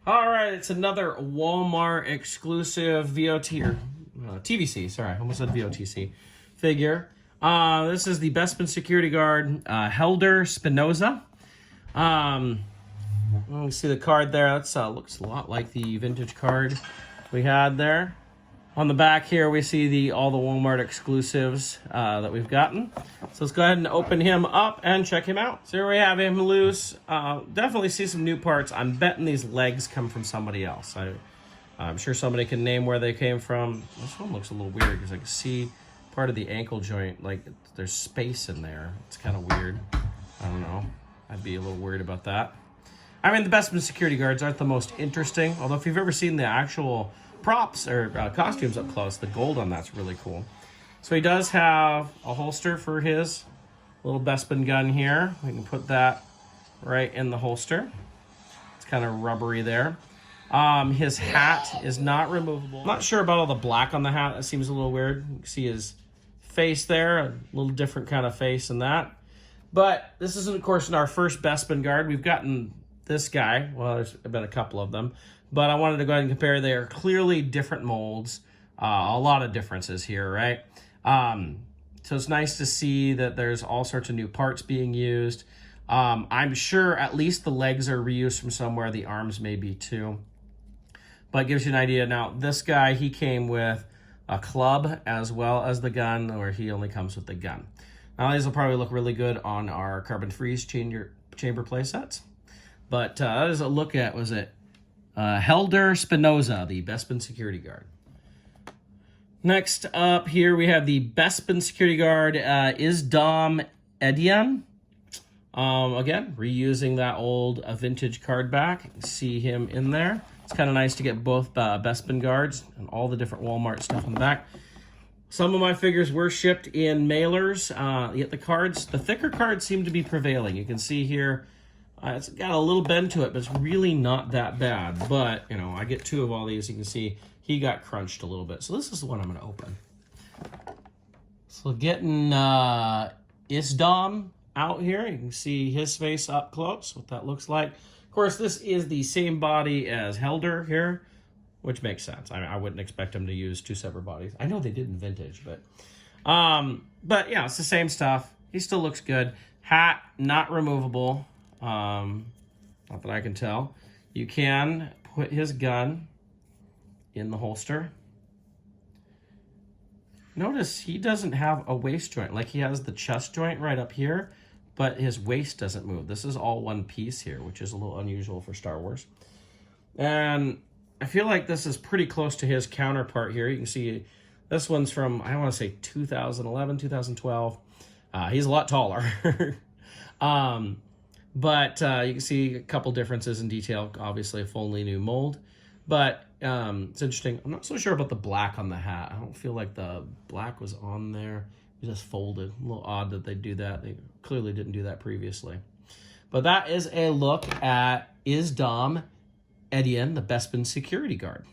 All right, it's another Walmart exclusive VOT or TVC. Sorry, I almost said VOTC figure. This is the Bespin security guard, Helder Spinoza. You see the card there. That looks a lot like the vintage card we had there. On the back here, we see all the Walmart exclusives that we've gotten. So let's go ahead and open him up and check him out. So here we have him loose. Definitely see some new parts. I'm betting these legs come from somebody else. I'm sure somebody can name where they came from. This one looks a little weird because I can see part of the ankle joint. Like there's space in there. It's kind of weird. I don't know. I'd be a little worried about that. I mean, the Bespin security guards aren't the most interesting. Although if you've ever seen the actual props or costumes up close, the gold on that's really cool. So he does have a holster for his little Bespin gun here. We can put that right in the holster. It's kind of rubbery there. His hat is not removable. I'm not sure about all the black on the hat. That seems a little weird. You can see his face there, a little different kind of face than that. But this isn't, of course, our first Bespin guard. We've gotten this guy. Well, there's been a couple of them. But I wanted to go ahead and compare. They are clearly different molds. A lot of differences here, right? So it's nice to see that there's all sorts of new parts being used. I'm sure at least the legs are reused from somewhere. The arms may be too. But it gives you an idea. Now, this guy, he came with a club as well as the gun, or he only comes with the gun. Now, these will probably look really good on our carbon freeze chamber play sets. But that is a look at, was it Helder Spinoza, the Bespin security guard. Next up here, we have the Bespin security guard, Isdan Ediam. Again, reusing that old vintage card back. You can see him in there. It's kind of nice to get both Bespin guards and all the different Walmart stuff on the back. Some of my figures were shipped in mailers. Yet the cards, the thicker cards seem to be prevailing. You can see here, it's got a little bend to it, but it's really not that bad. But, you know, I get two of all these. You can see he got crunched a little bit. So this is the one I'm going to open. So getting Isdan out here. You can see his face up close, what that looks like. Of course, this is the same body as Helder here, which makes sense. I mean, I wouldn't expect him to use two separate bodies. I know they did in vintage, but yeah, it's the same stuff. He still looks good. Hat, not removable. Not that I can tell. You can put his gun in the holster. Notice he doesn't have a waist joint. Like he has the chest joint right up here, but his waist doesn't move. This is all one piece here, which is a little unusual for Star Wars. And I feel like this is pretty close to his counterpart here. You can see this one's from, I want to say 2011, 2012. He's a lot taller. But you can see a couple differences in detail. Obviously, a fully new mold. But it's interesting. I'm not so sure about the black on the hat. I don't feel like the black was on there. It just folded. A little odd that they do that. They clearly didn't do that previously. But that is a look at Isdan Ediam, the Bespin security guard.